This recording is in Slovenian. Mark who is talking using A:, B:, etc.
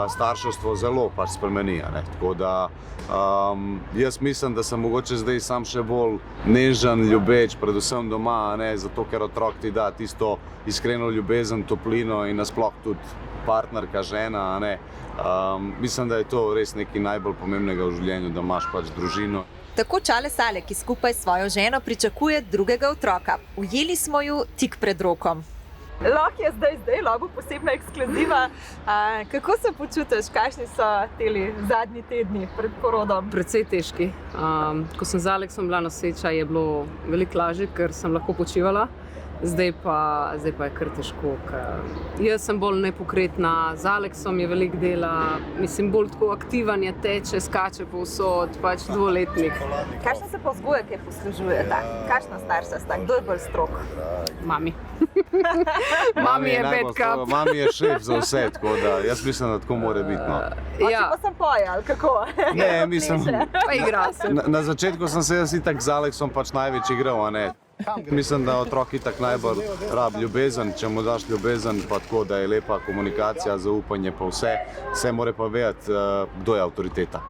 A: starševstvo zelo pač spremeni. Tako da jaz mislim, da sem mogoče zdaj sam še bolj nežen, ljubeč, predvsem doma, zato ker otrok ti da tisto iskreno ljubezen, toplino in nasploh tudi partnerka, žena. Mislim, da je to res nekaj najbolj pomembnega v življenju, da imaš pač družino.
B: Tako Čale Sale, ki skupaj s svojo ženo pričakuje drugega otroka. Ujeli smo ju tik pred rokom. Lahko je zdaj, lahko posebna ekskluziva. Kako se počutiš, kakšni so teli zadnji tedni pred porodom?
C: Precej težki. Ko sem z Aleksom bila noseča, je bilo veliko lažje, ker sem lahko počivala. Zdaj pa je kar težko. Jaz sem bolj nepokretna, z Aleksom je veliko dela, mislim, bolj tako aktiven je, teče, skače povsod, pač dvoletnik.
B: Kakšna se pa vzgojke poslužujeta? Kakšna starša sta? Kdo je bolj strog?
C: Mami. Mami je bedkap.
A: Mami je šef za vse, tako da jaz mislim, da tako mora biti.
B: Oče pa sem poje, ali kako?
A: Ne, mislim,
C: Pa igra se.
A: na začetku sem se jaz itak z Aleksom pač največ igral, Mislim, da otrok itak najbolj rabi ljubezen, če mu daš ljubezen, pa tako, da je lepa komunikacija, zaupanje pa vse mora pa vedeti, kdo je avtoriteta.